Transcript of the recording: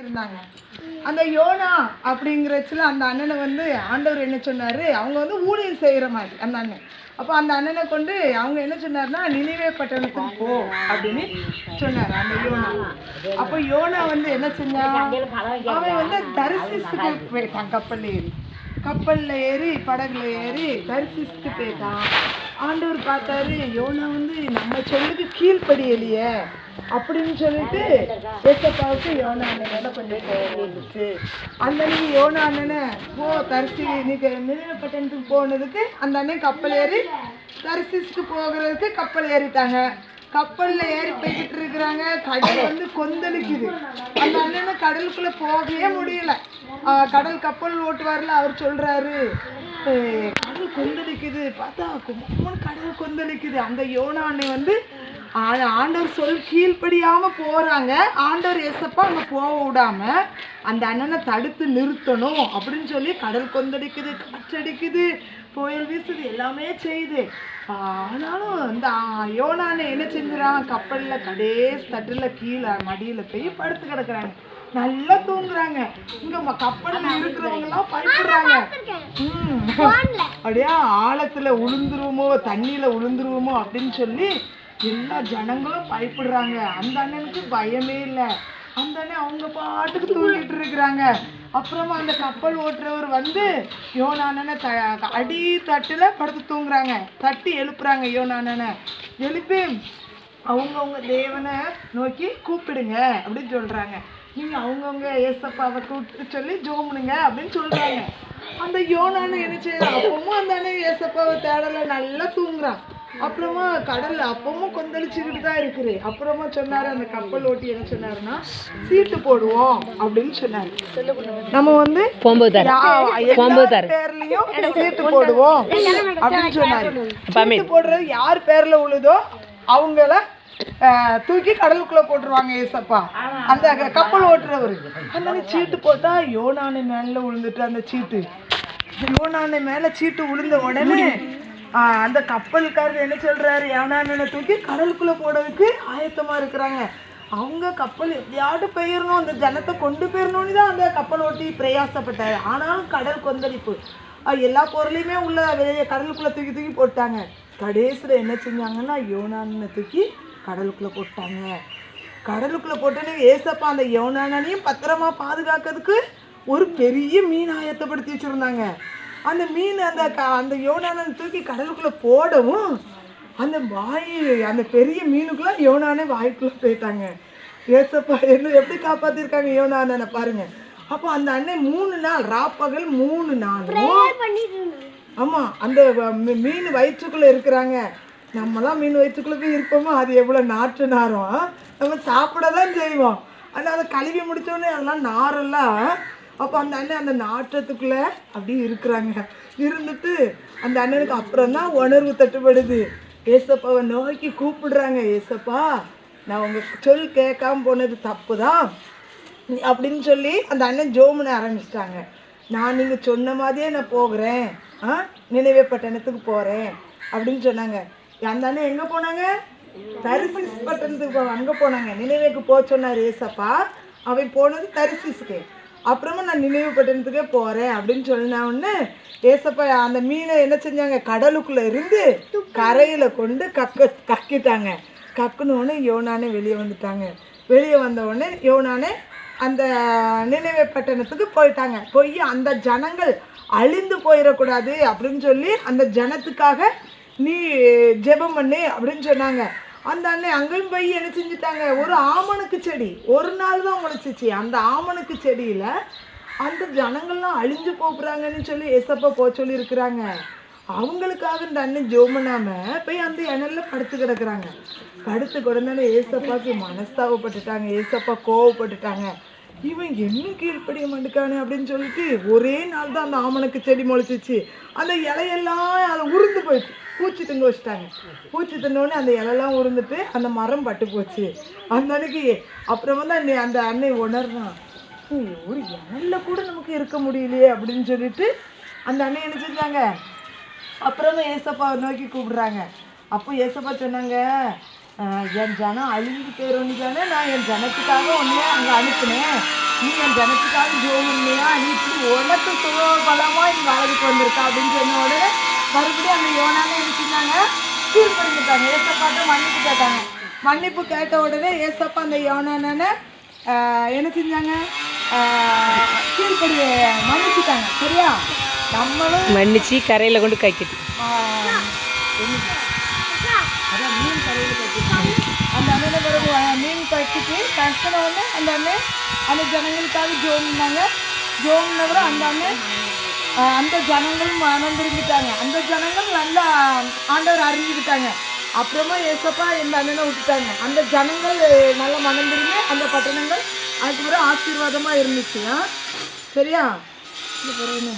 இருந்தாங்க. அந்த யோனா அப்படிங்கிறச்சுல அந்த அண்ணனை வந்து ஆண்டவர் என்ன சொன்னாரு, அவங்க வந்து ஊழியம் செய்யற மாதிரி அந்த அண்ணன். அப்போ அந்த அண்ணனை கொண்டு அவங்க என்ன சொன்னாருன்னா, நினிவே பட்டணத்துக்கு போ அப்படின்னு சொன்னார் அந்த யோனா. அப்போ யோனா வந்து என்ன செஞ்சான், அவன் வந்து தரிசிஸ்க்கு போயிட்டான். கப்பல்ல ஏறி படகுல ஏறி தரிசிஸ்க்கு போயிட்டான். ஆண்டவர் பார்த்தாரு, யோனா வந்து நம்ம சொல்லுக்கு கீழ்ப்படியலையே அப்படின்னு சொல்லிட்டு ஏசப்பாவுக்கு யோனா அண்ணனால கொஞ்சம் கோவம் வந்துச்சு. அந்த அன்னைக்கு யோனா அண்ணனை போ தரிசி இன்னைக்கு நினைவு பட்டணத்துக்கு போனதுக்கு அந்த அண்ணன் கப்பல் ஏறி தரிசிஸ்க்கு போகிறதுக்கு கப்பல் ஏறிட்டாங்க. கப்பல்ல ஏறி போய்கிட்டு இருக்கிறாங்க. கடல் வந்து கொந்தளிக்குது. அந்த அண்ணனை கடலுக்குள்ள போகவே முடியல. கடல் கப்பல் ஓட்டுவார்ல, அவர் சொல்றாரு, கடல் கொந்தளிக்குது. பார்த்தா கடல் கொந்தளிக்குது. அந்த யோனா அண்ணன் வந்து ஆண்டவர் சொல் கீழ்ப்படியாம போறாங்க. ஆண்டவர் ஏசப்பா அங்க போக விடாம அந்த அண்ணனை தடுத்து நிறுத்தணும் அப்படின்னு சொல்லி கடல் கொந்தளிக்குது, காற்றடிக்குது, புயல் வீசுது, எல்லாமே செய்யுது. ஆனாலும் இந்த யோனா அண்ணன் என்ன செஞ்சுறான், கப்பல்ல கடைசி தட்டுல கீழே மடியில போய் படுத்து கிடக்குறாங்க. நல்லா தூங்குறாங்க. இங்க கப்பல்ல இருக்கிறவங்க எல்லாம் பயப்படுறாங்க. அப்படியே ஆழத்துல உளுந்துருவோமோ, தண்ணியில உளுந்துருவோமோ அப்படின்னு சொல்லி எல்லா ஜனங்களும் பயப்படுறாங்க. அந்த அண்ணனுக்கு பயமே இல்லை. அந்த அண்ணன் அவங்க பாட்டுக்கு தூங்கிட்டு இருக்கிறாங்க. அப்புறமா அந்த கப்பல் ஓட்டுறவர் வந்து யோனா அண்ணனை அடி தட்டுல படுத்து தூங்குறாங்க. தட்டி எழுப்புறாங்க. யோனா அண்ணனை எழுப்பி அவங்கவுங்க தேவனை நோக்கி கூப்பிடுங்க அப்படின்னு சொல்றாங்க. நீங்க அவங்கவுங்க ஏசப்பாவை கூப்பிட்டு சொல்லி ஜோமுனுங்க அப்படின்னு சொல்றாங்க. அந்த யோனா அண்ணன் என்ன செய்யறான், அப்பவும் அந்த அண்ணன் ஏசப்பாவை தேடல, நல்லா தூங்குறான். அப்புறமா கடல் அப்பவும் கொந்தளிச்சுக்கிட்டு தான் இருக்குது. அப்புறமா சொன்னாரு அந்த கப்பல் ஓட்டி என்ன சொன்னாருன்னா, சீட்டு போடுவோம் அப்படின்னு சொன்னாரு. நம்ம வந்து பேர்லயும் சீட்டு போடுவோம் அப்படின்னு சொன்னாரு. சீட்டு போடுறது யார் பேர்ல உழுதோ அவங்கள தூக்கி கடலுக்குள்ள போட்டுருவாங்க ஏசப்பா. அந்த கப்பல் ஓட்டுறவரு அந்த சீட்டு போட்டா யோனானை மேல விழுந்துட்டு அந்த சீட்டு யோனானை மேல சீட்டு விழுந்த உடனே அந்த கப்பலுக்காரர் என்ன சொல்றாரு, யோனானை தூக்கி கடலுக்குள்ள போடுறதுக்கு ஆயத்தமா இருக்கிறாங்க. அவங்க கப்பல் எப்படியாவது போயிடணும், அந்த ஜனத்தை கொண்டு போயிடணும்னு தான் அந்த கப்பல் ஓட்டி பிரயாசப்பட்டாரு. ஆனாலும் கடல் கொந்தளிப்பு, எல்லா பொருளையுமே உள்ள வெளியே கடலுக்குள்ள தூக்கி தூக்கி போட்டாங்க. கடைசியில் என்ன செஞ்சாங்கன்னா, யோனானை தூக்கி கடலுக்குள்ள போட்டாங்க. கடலுக்குள்ள போட்டோன்னே ஏசப்பா அந்த யோனானையும் பத்திரமா பாதுகாக்கிறதுக்கு ஒரு பெரிய மீன் ஆயத்தப்படுத்தி வச்சிருந்தாங்க. அந்த மீன் அந்த யோனானை தூக்கி கடலுக்குள்ள போடவும் அந்த பெரிய மீனுக்குள்ள யோனானே வாய்க்குள்ள போயிட்டாங்க. ஏசப்பா என்ன எப்படி காப்பாத்திருக்காங்க யோனானை பாருங்க. அப்போ அந்த அண்ணன் 3 நாள் ராப்பகல் 3 நாள் ஆமா அந்த மீன் வயிற்றுக்குள்ள இருக்கிறாங்க. நம்மலாம் மீன் வயிற்றுக்குள்ள போய் இருப்போமோ, அது எவ்வளோ நாற்று நாரம். நம்ம சாப்பிட தான் செய்வோம். ஆனால் அதை கழுவி முடித்தோடனே அதெல்லாம் நாரெல்லாம். அப்போ அந்த அண்ணன் அந்த நாற்றத்துக்குள்ள அப்படி இருக்கிறாங்க. இருந்துட்டு அந்த அண்ணனுக்கு அப்புறம் தான் உணர்வு தட்டுப்படுது. ஏசப்பாவை நோக்கி கூப்பிடுறாங்க, ஏசப்பா நான் உங்க சொல் கேட்காம போனது தப்பு தான் அப்படின்னு சொல்லி அந்த அண்ணன் ஜோமுனை ஆரம்பிச்சிட்டாங்க. நான் நீங்கள் சொன்ன மாதிரியே நான் போகிறேன், நினைவே பட்டணத்துக்கு போகிறேன் அப்படின்னு சொன்னாங்க. அந்த அண்ணன் எங்கே போனாங்க, தரிசிஸ் பட்டணத்துக்கு அங்கே போனாங்க. நினைவேக்கு போக சொன்னார் ஏசப்பா. அவன் போனது தரிசிஸ்க்கு. அப்புறமா நான் நினைவு பட்டணத்துக்கே போகிறேன் அப்படின்னு சொன்ன உடனே ஏசப்பா அந்த மீனை என்ன செஞ்சாங்க, கடலுக்குள்ளே இருந்து கரையில் கொண்டு கக்கிட்டாங்க. கக்குனோடனே யோனானே வெளியே வந்துட்டாங்க. வெளியே வந்த உடனே யோனானே அந்த நினைவே பட்டணத்துக்கு போயிட்டாங்க. போய் அந்த ஜனங்கள் அழிந்து போயிடக்கூடாது அப்படின்னு சொல்லி அந்த ஜனத்துக்காக நீ ஜெபம் பண்ணு அப்படின்னு சொன்னாங்க. அந்த அண்ணன் அங்கேயும் போய் என்ன செஞ்சுட்டாங்க, ஒரு ஆமணக்கு செடி ஒரு நாள் தான் முளைச்சிச்சு. அந்த ஆமணக்கு செடியில் அந்த ஜனங்கள்லாம் அழிஞ்சு போகிறாங்கன்னு சொல்லி ஏசப்பா போக சொல்லி இருக்கிறாங்க. அவங்களுக்காக இந்த அண்ணன் ஜோமனாம போய் அந்த இணல்ல படுத்து கிடக்குறாங்க. படுத்து கிடந்தாலே ஏசப்பாக்கு மனஸ்தாபப்பட்டுட்டாங்க. ஏசப்பா கோவப்பட்டுட்டாங்க. இவன் இன்னும் கீழ்ப்படிய மாட்டுக்கானே அப்படின்னு சொல்லிட்டு ஒரே நாள் தான் அந்த ஆமணக்கு செடி முளைச்சிச்சு. அந்த இலையெல்லாம் அதை உருந்து போயிட்டு பூச்சி திங்க வச்சுட்டாங்க. பூச்சி தின்னோடனே அந்த இலையெல்லாம் உருந்துட்டு அந்த மரம் பட்டு போச்சு. அந்த அன்னைக்கு அப்புறமா தான் அந்த அன்னை உணர்றான், ஒரு இலையில கூட நமக்கு இருக்க முடியலையே அப்படின்னு சொல்லிட்டு அந்த அன்னை என்ன செஞ்சாங்க, அப்புறமா ஏசப்பாவை நோக்கி கூப்பிடுறாங்க. அப்போ ஏசப்பா சொன்னாங்க, என் ஜனம் அழிஞ்சு போயிடும்னு தானே நான் என் ஜனத்துக்காக ஒன்றே அங்கே அனுப்புனேன். நீ என் ஜனத்துக்காக ஜோம் இல்லையா, நீ இப்படி உனக்கு சுகபலமா இங்க வாழ்க்கை வந்திருக்கா அப்படின்னு சொன்ன உடனே மறுபடியும் அந்த யோனானே என்ன செஞ்சாங்க, கீழ்படிஞ்சிட்டாங்க. ஏசப்பாட்ட மன்னிப்பு கேட்டாங்க. மன்னிப்பு கேட்ட உடனே ஏசப்பா அந்த யோனான என்ன செஞ்சாங்க, கீழ்படி மன்னிச்சுட்டாங்க. சரியா? நம்மளும் மன்னிச்சு கரையில கொண்டு கக்கிட்டு அதான் மீன் கரையில் கட்டிட்டு அந்த அண்ணனை பிறகு மீன் கட்டிட்டு கட்டின உடனே அந்த அண்ணன் அந்த ஜனங்களுக்காக ஜோம்னாங்க. ஜோம்னா கூட அந்த அண்ணன் அந்த ஜனங்களும் மனம் திரும்பிட்டாங்க. அந்த ஜனங்கள் நல்லா ஆண்டவர் அறிஞ்சுக்கிட்டாங்க. அப்புறமா ஏசப்பா இந்த அண்ணனை விட்டுட்டாங்க. அந்த ஜனங்கள் நல்ல மனம் திரும்பி அந்த பட்டணங்கள் அதுக்கு பிறகு ஆசீர்வாதமாக இருந்துச்சு. சரியா? இது பிறகு